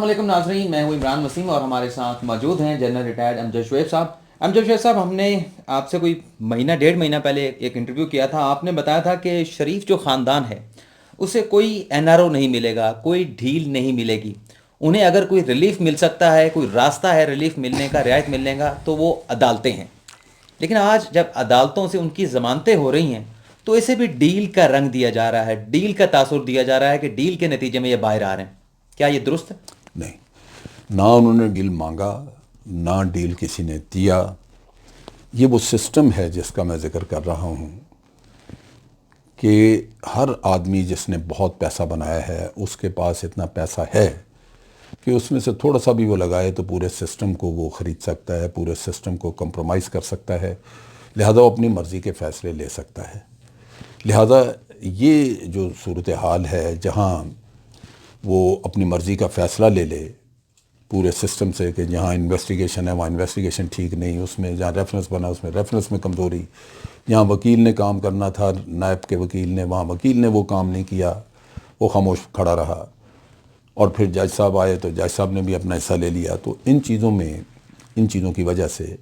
السلام علیکم ناظرین، میں ہوں عمران وسیم اور ہمارے ساتھ موجود ہیں جنرل ریٹائرڈ امجد شعیب صاحب۔ امجد شعیب صاحب، ہم نے آپ سے کوئی مہینہ ڈیڑھ مہینہ پہلے ایک انٹرویو کیا تھا۔ آپ نے بتایا تھا کہ شریف جو خاندان ہے اسے کوئی این آر او نہیں ملے گا، کوئی ڈھیل نہیں ملے گی، انہیں اگر کوئی ریلیف مل سکتا ہے، کوئی راستہ ہے ریلیف ملنے کا، رعایت ملنے کا، تو وہ عدالتیں ہیں۔ لیکن آج جب عدالتوں سے ان کی ضمانتیں ہو رہی ہیں تو اسے بھی ڈیل کا رنگ دیا جا رہا ہے، ڈیل کا تاثر دیا جا رہا ہے کہ ڈیل کے نتیجے میں یہ باہر آ رہے ہیں۔ کیا یہ درست ہے؟ نہیں، نہ انہوں نے ڈیل مانگا، نہ ڈیل کسی نے دیا۔ یہ وہ سسٹم ہے جس کا میں ذکر کر رہا ہوں کہ ہر آدمی جس نے بہت پیسہ بنایا ہے اس کے پاس اتنا پیسہ ہے کہ اس میں سے تھوڑا سا بھی وہ لگائے تو پورے سسٹم کو وہ خرید سکتا ہے، پورے سسٹم کو کمپرومائز کر سکتا ہے، لہذا وہ اپنی مرضی کے فیصلے لے سکتا ہے۔ لہذا یہ جو صورتحال ہے جہاں وہ اپنی مرضی کا فیصلہ لے لے پورے سسٹم سے کہ جہاں انویسٹیگیشن ہے وہاں انویسٹیگیشن ٹھیک نہیں، اس میں جہاں ریفرنس بنا اس میں ریفرنس میں کمزوری، جہاں وکیل نے کام کرنا تھا نائب کے وکیل نے، وہاں وکیل نے وہ کام نہیں کیا، وہ خاموش کھڑا رہا، اور پھر جج صاحب آئے تو جج صاحب نے بھی اپنا حصہ لے لیا۔ تو ان چیزوں کی وجہ سے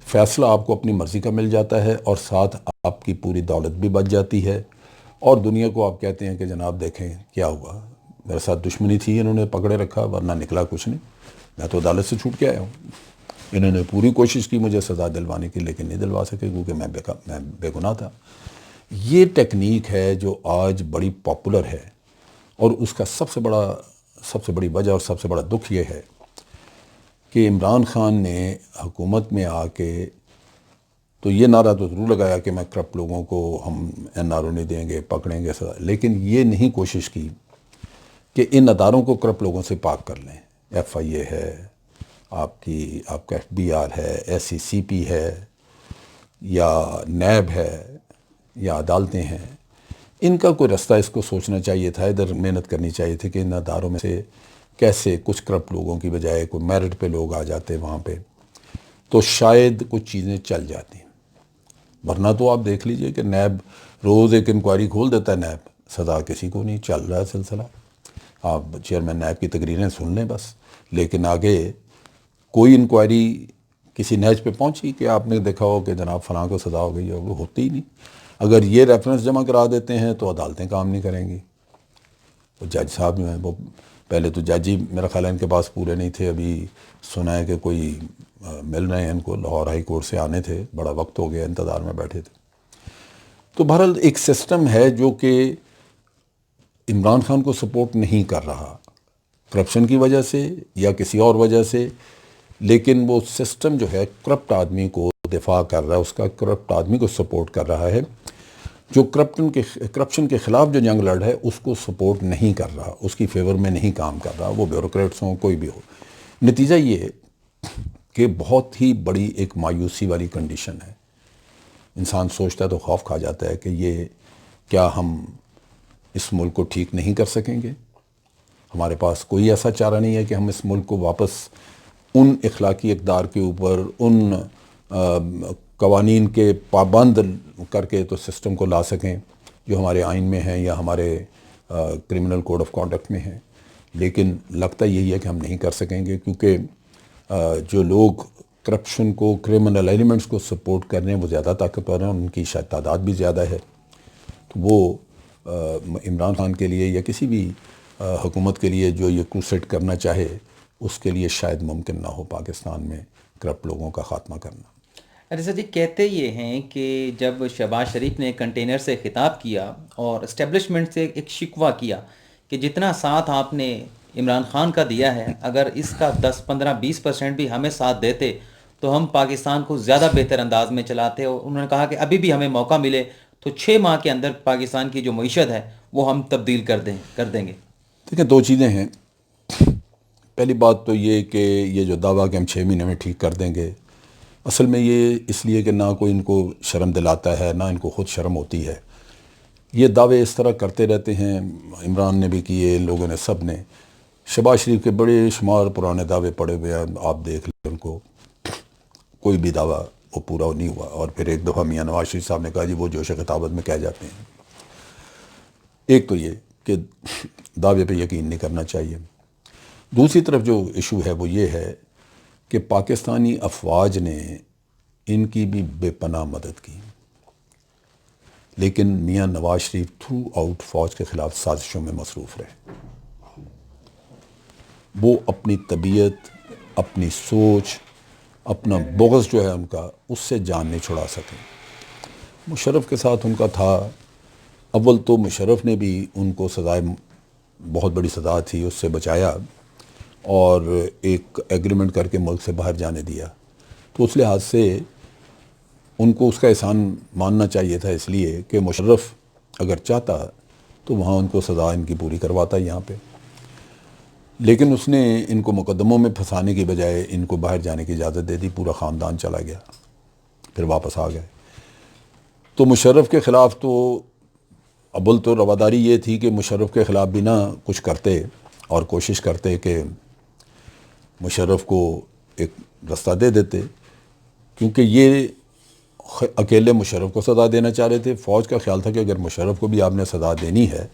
فیصلہ آپ کو اپنی مرضی کا مل جاتا ہے اور ساتھ آپ کی پوری دولت بھی بچ جاتی ہے، اور دنیا کو آپ کہتے ہیں کہ جناب دیکھیں کیا ہوا، میرے ساتھ دشمنی تھی، انہوں نے پکڑے رکھا ورنہ نکلا کچھ نہیں، میں تو عدالت سے چھوٹ کے آیا ہوں۔ انہوں نے پوری کوشش کی مجھے سزا دلوانے کی لیکن نہیں دلوا سکے کیونکہ میں بے گناہ تھا۔ یہ ٹیکنیک ہے جو آج بڑی پاپولر ہے، اور اس کا سب سے بڑی وجہ اور سب سے بڑا دکھ یہ ہے کہ عمران خان نے حکومت میں آ کے تو یہ نعرہ تو ضرور لگایا کہ میں کرپٹ لوگوں کو ہم این آر او نہیں دیں گے، پکڑیں گے سزا، لیکن یہ نہیں کوشش کی کہ ان اداروں کو کرپٹ لوگوں سے پاک کر لیں۔ ایف آئی اے ہے، آپ کا ایف بی آر ہے، ایس سی سی پی ہے، یا نیب ہے، یا عدالتیں ہیں، ان کا کوئی رستہ اس کو سوچنا چاہیے تھا، ادھر محنت کرنی چاہیے تھی کہ ان اداروں میں سے کیسے کچھ کرپٹ لوگوں کی بجائے کوئی میرٹ پہ لوگ آ جاتے وہاں پہ تو شاید کچھ چیزیں چل جاتی۔ ورنہ تو آپ دیکھ لیجئے کہ نیب روز ایک انکوائری کھول دیتا ہے، نیب سزا کسی کو نہیں، چل رہا ہے سلسلہ۔ آپ چیئرمین نیب کی تقریریں سن لیں بس، لیکن آگے کوئی انکوائری کسی نیچ پہ پہنچی کہ آپ نے دیکھا ہو کہ جناب فلاں کو سزا ہو گئی ہے، وہ ہوتی ہی نہیں۔ اگر یہ ریفرنس جمع کرا دیتے ہیں تو عدالتیں کام نہیں کریں گی۔ وہ جج صاحب جو ہیں وہ پہلے تو جج ہی میرا خیال ہے ان کے پاس پورے نہیں تھے، ابھی سنا ہے کہ کوئی مل رہے ہیں ان کو، لاہور ہائی کورٹ سے آنے تھے، بڑا وقت ہو گیا انتظار میں بیٹھے تھے۔ تو بہرحال ایک سسٹم ہے جو کہ عمران خان کو سپورٹ نہیں کر رہا، کرپشن کی وجہ سے یا کسی اور وجہ سے، لیکن وہ سسٹم جو ہے کرپٹ آدمی کو دفاع کر رہا ہے، اس کا کرپٹ آدمی کو سپورٹ کر رہا ہے، جو کرپشن کے خلاف جو جنگ لڑ ہے اس کو سپورٹ نہیں کر رہا، اس کی فیور میں نہیں کام کر رہا، وہ بیوروکریٹس ہوں کوئی بھی ہو۔ نتیجہ یہ کہ بہت ہی بڑی ایک مایوسی والی کنڈیشن ہے۔ انسان سوچتا ہے تو خوف کھا جاتا ہے کہ یہ کیا ہم اس ملک کو ٹھیک نہیں کر سکیں گے؟ ہمارے پاس کوئی ایسا چارہ نہیں ہے کہ ہم اس ملک کو واپس ان اخلاقی اقدار کے اوپر، ان قوانین کے پابند کر کے تو سسٹم کو لا سکیں جو ہمارے آئین میں ہیں یا ہمارے کرمنل کوڈ آف کانڈکٹ میں ہیں، لیکن لگتا یہی ہے کہ ہم نہیں کر سکیں گے، کیونکہ جو لوگ کرپشن کو، کرمنل ایلیمنٹس کو سپورٹ کر رہے ہیں وہ زیادہ طاقتور ہیں، ان کی شاید تعداد بھی زیادہ ہے۔ تو وہ عمران خان کے لیے یا کسی بھی حکومت کے لیے جو یہ کروسیڈ کرنا چاہے اس کے لیے شاید ممکن نہ ہو پاکستان میں کرپٹ لوگوں کا خاتمہ کرنا۔ ارے سر جی، کہتے یہ ہیں کہ جب شہباز شریف نے کنٹینر سے خطاب کیا اور اسٹیبلشمنٹ سے ایک شکوہ کیا کہ جتنا ساتھ آپ نے عمران خان کا دیا ہے، اگر اس کا 10-15-20% بھی ہمیں ساتھ دیتے تو ہم پاکستان کو زیادہ بہتر انداز میں چلاتے، اور انہوں نے کہا کہ ابھی بھی ہمیں موقع ملے تو 6 ماہ کے اندر پاکستان کی جو معیشت ہے وہ ہم تبدیل کر دیں گے۔ دیکھیں، دو چیزیں ہیں۔ پہلی بات تو یہ کہ یہ جو دعویٰ کہ ہم 6 مہینے میں ٹھیک کر دیں گے، اصل میں یہ اس لیے کہ نہ کوئی ان کو شرم دلاتا ہے، نہ ان کو خود شرم ہوتی ہے۔ یہ دعوے اس طرح کرتے رہتے ہیں، عمران نے بھی کیے، ان لوگوں نے، سب نے۔ شہباز شریف کے بڑے شمار پرانے دعوے پڑے ہوئے ہیں، آپ دیکھ لیں ان کو، کوئی بھی دعویٰ وہ پورا نہیں ہوا۔ اور پھر ایک دفعہ میاں نواز شریف صاحب نے کہا جی وہ جوش خطابت میں کہہ جاتے ہیں۔ ایک تو یہ کہ دعوے پہ یقین نہیں کرنا چاہیے۔ دوسری طرف جو ایشو ہے وہ یہ ہے کہ پاکستانی افواج نے ان کی بھی بے پناہ مدد کی، لیکن میاں نواز شریف تھرو آؤٹ فوج کے خلاف سازشوں میں مصروف رہے۔ وہ اپنی طبیعت، اپنی سوچ، اپنا بغض جو ہے ان کا، اس سے جان نہیں چھڑا سکے۔ مشرف کے ساتھ ان کا تھا، اول تو مشرف نے بھی ان کو سزائے، بہت بڑی سزا تھی، اس سے بچایا اور ایک ایگریمنٹ کر کے ملک سے باہر جانے دیا۔ تو اس لحاظ سے ان کو اس کا احسان ماننا چاہیے تھا، اس لیے کہ مشرف اگر چاہتا تو وہاں ان کو سزا ان کی پوری کرواتا یہاں پہ، لیکن اس نے ان کو مقدموں میں پھنسانے کی بجائے ان کو باہر جانے کی اجازت دے دی۔ پورا خاندان چلا گیا، پھر واپس آ گئے۔ تو مشرف کے خلاف تو اول تو رواداری یہ تھی کہ مشرف کے خلاف بھی نہ کچھ کرتے اور کوشش کرتے کہ مشرف کو ایک رستہ دے دیتے، کیونکہ یہ اکیلے مشرف کو سزا دینا چاہ رہے تھے۔ فوج کا خیال تھا کہ اگر مشرف کو بھی آپ نے سزا دینی ہے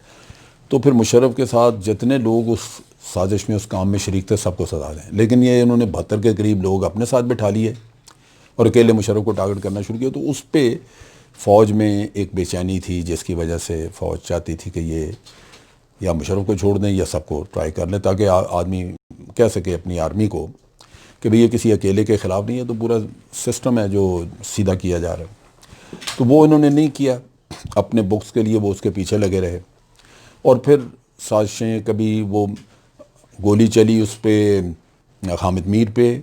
تو پھر مشرف کے ساتھ جتنے لوگ اس سازش میں، اس کام میں شریک تھے، سب کو سزا دیں، لیکن یہ انہوں نے 72 کے قریب لوگ اپنے ساتھ بٹھا لیے اور اکیلے مشرف کو ٹارگٹ کرنا شروع کیا۔ تو اس پہ فوج میں ایک بے چینی تھی، جس کی وجہ سے فوج چاہتی تھی کہ یہ یا مشرف کو چھوڑ دیں یا سب کو ٹرائی کر لیں، تاکہ آدمی کہہ سکے اپنی آرمی کو کہ بھئی یہ کسی اکیلے کے خلاف نہیں ہے، تو پورا سسٹم ہے جو سیدھا کیا جا رہا ہے۔ تو وہ انہوں نے نہیں کیا، اپنے بکس کے لیے وہ اس کے پیچھے لگے رہے، اور پھر سازشیں، کبھی وہ گولی چلی اس پہ حامد میر پہ،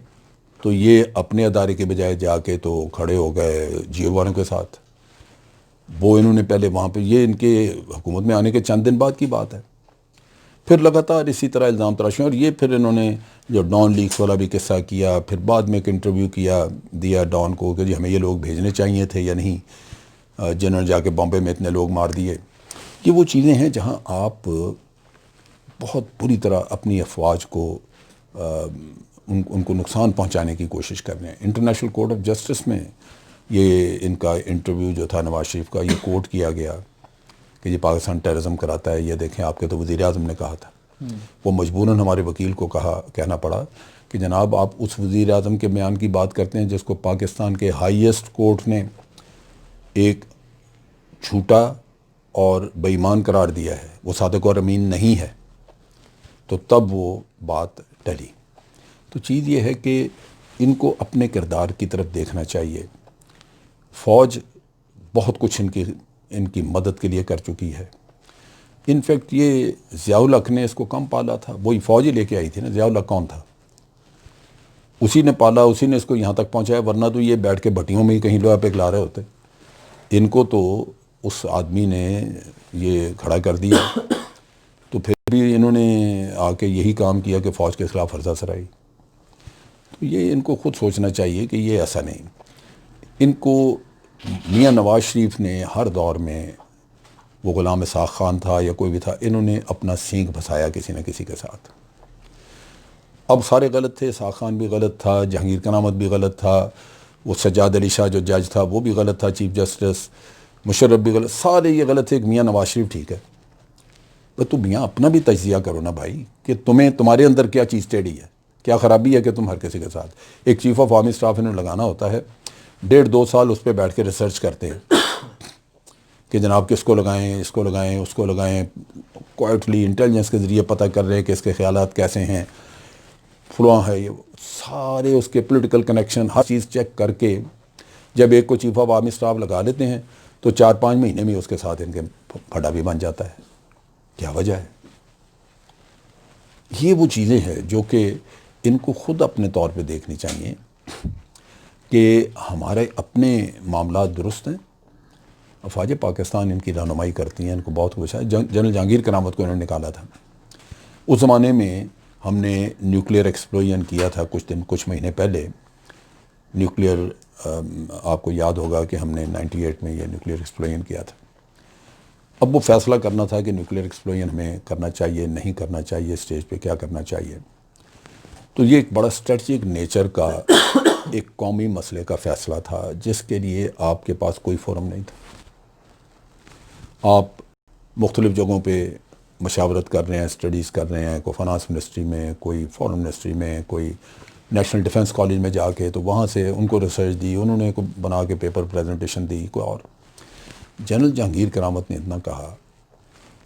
تو یہ اپنے ادارے کے بجائے جا کے تو کھڑے ہو گئے جیو والوں کے ساتھ۔ وہ انہوں نے پہلے وہاں پہ، یہ ان کے حکومت میں آنے کے چند دن بعد کی بات ہے، پھر لگاتار اسی طرح الزام تراشیاں، اور یہ پھر انہوں نے جو ڈان لیکس والا بھی قصہ کیا، پھر بعد میں ایک انٹرویو دیا ڈان کو کہ جی ہمیں یہ لوگ بھیجنے چاہیے تھے یا نہیں، جنرل جا کے بامبے میں اتنے لوگ مار دیے۔ یہ وہ چیزیں ہیں جہاں آپ بہت بری طرح اپنی افواج کو ان کو نقصان پہنچانے کی کوشش کر رہے ہیں۔ انٹرنیشنل کورٹ آف جسٹس میں یہ ان کا انٹرویو جو تھا نواز شریف کا، یہ کوٹ کیا گیا کہ یہ پاکستان ٹیررزم کراتا ہے۔ یہ دیکھیں، آپ کے تو وزیر اعظم نے کہا تھا، وہ مجبوراً ہمارے وکیل کو کہنا پڑا کہ جناب آپ اس وزیر اعظم کے بیان کی بات کرتے ہیں جس کو پاکستان کے ہائیسٹ کورٹ نے ایک جھوٹا اور بے ایمان قرار دیا ہے، وہ صادق اور امین نہیں ہے، تو تب وہ بات ٹلی۔ تو چیز یہ ہے کہ ان کو اپنے کردار کی طرف دیکھنا چاہیے۔ فوج بہت کچھ ان کی مدد کے لیے کر چکی ہے۔ انفیکٹ یہ ضیاء الحق نے اس کو کم پالا تھا، وہی فوج ہی لے کے آئی تھی نا۔ ضیاء الحق کون تھا؟ اسی نے پالا، اسی نے اس کو یہاں تک پہنچایا، ورنہ تو یہ بیٹھ کے بھٹیوں میں ہی کہیں لوہا پہ کھلا رہے ہوتے۔ ان کو تو اس آدمی نے یہ کھڑا کر دیا، تو پھر بھی انہوں نے آ کے یہی کام کیا کہ فوج کے خلاف فرضہ سرائی۔ تو یہ ان کو خود سوچنا چاہیے کہ یہ ایسا نہیں۔ ان کو میاں نواز شریف نے ہر دور میں، وہ غلام اسحاق خان تھا یا کوئی بھی تھا، انہوں نے اپنا سینگ پھنسایا کسی نہ کسی کے ساتھ۔ اب سارے غلط تھے، اسحاق خان بھی غلط تھا، جہانگیر کرامت بھی غلط تھا، وہ سجاد علی شاہ جو جج تھا وہ بھی غلط تھا، چیف جسٹس مشرف بھی غلط، سارے یہ غلط تھے۔ ایک میاں نواز شریف ٹھیک ہے، بس تو میاں اپنا بھی تجزیہ کرو نا بھائی، کہ تمہارے اندر کیا چیز ٹیڑھی ہے، کیا خرابی ہے کہ تم ہر کسی کے ساتھ۔ ایک چیف آف آرمی اسٹاف انہیں لگانا ہوتا ہے، 1.5-2 سال اس پہ بیٹھ کے ریسرچ کرتے ہیں کہ جناب کس کو لگائیں، اس کو لگائیں، اس کو لگائیں، کوائٹلی انٹیلیجنس کے ذریعے پتہ کر رہے ہیں کہ اس کے خیالات کیسے ہیں، فلاں ہے، یہ سارے اس کے پولیٹیکل کنیکشن، ہر چیز چیک کر کے جب ایک کو چیف آف آرمی اسٹاف لگا لیتے ہیں تو 4-5 مہینے میں اس کے ساتھ ان کے پھڈا بھی بن جاتا ہے۔ کیا وجہ ہے؟ یہ وہ چیزیں ہیں جو کہ ان کو خود اپنے طور پہ دیکھنی چاہیے کہ ہمارے اپنے معاملات درست ہیں۔ افواج پاکستان ان کی رہنمائی کرتی ہیں، ان کو بہت کچھ ہے۔ جنرل جہانگیر کرامت کو انہوں نے نکالا تھا، اس زمانے میں ہم نے نیوکلیئر ایکسپلوژن کیا تھا کچھ مہینے پہلے۔ نیوکلیئر آپ کو یاد ہوگا کہ ہم نے 98 میں یہ نیوکلیئر ایکسپلوژن کیا تھا۔ اب وہ فیصلہ کرنا تھا کہ نیوکلیئر ایکسپلوژن ہمیں کرنا چاہیے نہیں کرنا چاہیے، اسٹیج پہ کیا کرنا چاہیے۔ تو یہ ایک بڑا اسٹریٹجک نیچر کا ایک قومی مسئلے کا فیصلہ تھا، جس کے لیے آپ کے پاس کوئی فورم نہیں تھا۔ آپ مختلف جگہوں پہ مشاورت کر رہے ہیں, اسٹڈیز کر رہے ہیں, کوئی فنانس منسٹری میں, کوئی فارن منسٹری میں, کوئی نیشنل ڈیفنس کالج میں جا کے, تو وہاں سے ان کو ریسرچ دی, انہوں نے بنا کے پیپر پریزنٹیشن دی, کوئی اور. جنرل جہانگیر کرامت نے اتنا کہا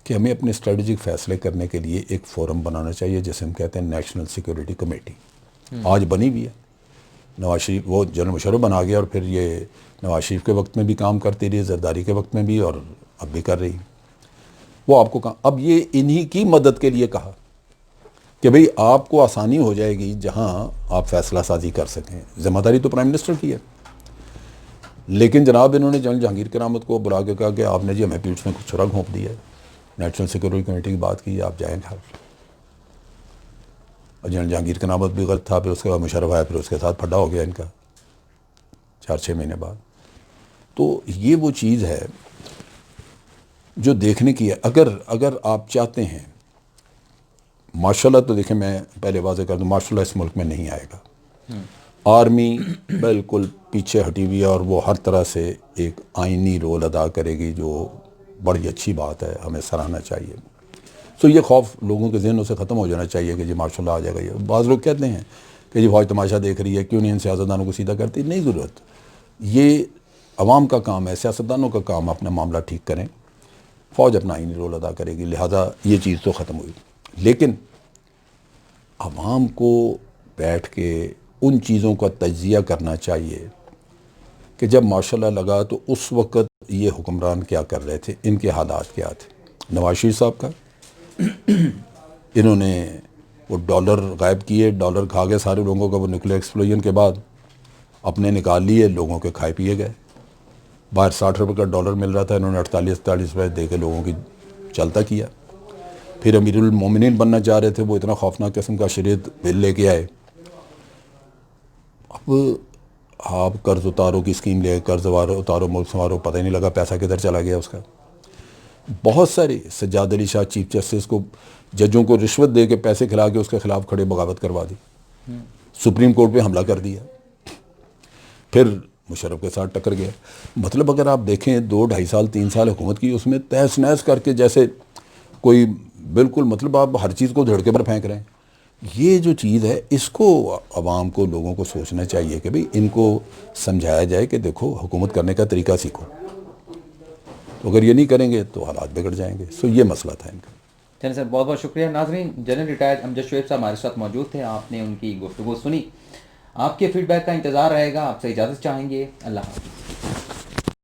کہ ہمیں اپنے اسٹریٹجک فیصلے کرنے کے لیے ایک فورم بنانا چاہیے جسے ہم کہتے ہیں نیشنل سیکورٹی کمیٹی. آج بنی ہوئی ہے, نواز شریف, وہ جنرل مشرف بنا گیا, اور پھر یہ نواز شریف کے وقت میں بھی کام کرتی رہی, زرداری کے وقت میں بھی, اور اب بھی کر رہی. وہ آپ کو کہا, اب یہ انہی کی مدد کے لیے کہا کہ بھئی آپ کو آسانی ہو جائے گی جہاں آپ فیصلہ سازی کر سکیں. ذمہ داری تو پرائم منسٹر کی ہے, لیکن جناب انہوں نے جنرل جہانگیر کرامت کو بلا کے کہا کہ آپ نے جی ہمیں پیٹھ میں کچھ چھرا گھونپ دیا ہے, نیشنل سیکورٹی کمیٹی کی بات کی, آپ جائیں گھر. اور جنرل جہانگیر کرامت بھی غلط تھا, پھر اس کے بعد مشرف آیا, پھر اس کے ساتھ پھڈا ہو گیا ان کا 4-6 مہینے بعد. تو یہ وہ چیز ہے جو دیکھنے کی ہے. اگر آپ چاہتے ہیں ماشاءاللہ, تو دیکھیں میں پہلے واضح کر دوں, ماشاءاللہ اس ملک میں نہیں آئے گا. آرمی بالکل پیچھے ہٹی ہوئی ہے, اور وہ ہر طرح سے ایک آئینی رول ادا کرے گی, جو بڑی اچھی بات ہے, ہمیں سراہنا چاہیے. تو یہ خوف لوگوں کے ذہنوں سے ختم ہو جانا چاہیے کہ جی ماشاءاللہ آ جائے گا. یہ بعض لوگ کہتے ہیں کہ جی فوج تماشا دیکھ رہی ہے, کیوں نہیں ان سیاستدانوں کو سیدھا کرتی. نہیں ضرورت, یہ عوام کا کام ہے, سیاستدانوں کا کام اپنا معاملہ ٹھیک کریں, فوج اپنا آئینی رول ادا کرے گی. لہذا یہ چیز تو ختم ہوئی. لیکن عوام کو بیٹھ کے ان چیزوں کا تجزیہ کرنا چاہیے کہ جب ماشاءاللہ لگا تو اس وقت یہ حکمران کیا کر رہے تھے, ان کے حالات کیا تھے. نواز شریف صاحب کا انہوں نے وہ ڈالر غائب کیے, ڈالر کھا گئے سارے لوگوں کا. وہ نیوکلیر ایکسپلوژن کے بعد اپنے نکال لیے, لوگوں کے کھائے پیے گئے. باہر 60 روپے کا ڈالر مل رہا تھا, انہوں نے 48 روپے دے کے لوگوں کی چلتا کیا. پھر امیر المومنین بننا چاہ رہے تھے, وہ اتنا خوفناک قسم کا شریعت بل لے کے آئے. اب آپ قرض اتارو کی اسکیم لے, قرض اتارو ملک سنوارو, پتہ ہی نہیں لگا پیسہ کدھر چلا گیا اس کا. بہت سارے سجاد علی شاہ چیف جسٹس کو, ججوں کو رشوت دے کے پیسے کھلا کے اس کے خلاف کھڑے بغاوت کروا دی, سپریم کورٹ پہ حملہ کر دیا, پھر مشرف کے ساتھ ٹکر گیا. مطلب اگر آپ دیکھیں 2-2.5 سال 3 سال حکومت کی, اس میں تہس نہس کر کے جیسے کوئی بالکل, مطلب آپ ہر چیز کو دھڑکے پر پھینک رہے ہیں. یہ جو چیز ہے اس کو عوام کو, لوگوں کو سوچنا چاہیے کہ بھئی ان کو سمجھایا جائے کہ دیکھو حکومت کرنے کا طریقہ سیکھو. تو اگر یہ نہیں کریں گے تو حالات بگڑ جائیں گے. سو یہ مسئلہ تھا ان کا. چلیں سر, بہت بہت شکریہ. ناظرین, جنرل ریٹائرڈ امجد شعیب صاحب ہمارے ساتھ موجود تھے, آپ نے ان کی گفتگو سنی. آپ کے فیڈ بیک کا انتظار رہے گا. آپ سے اجازت چاہیں گے. اللہ حافظ.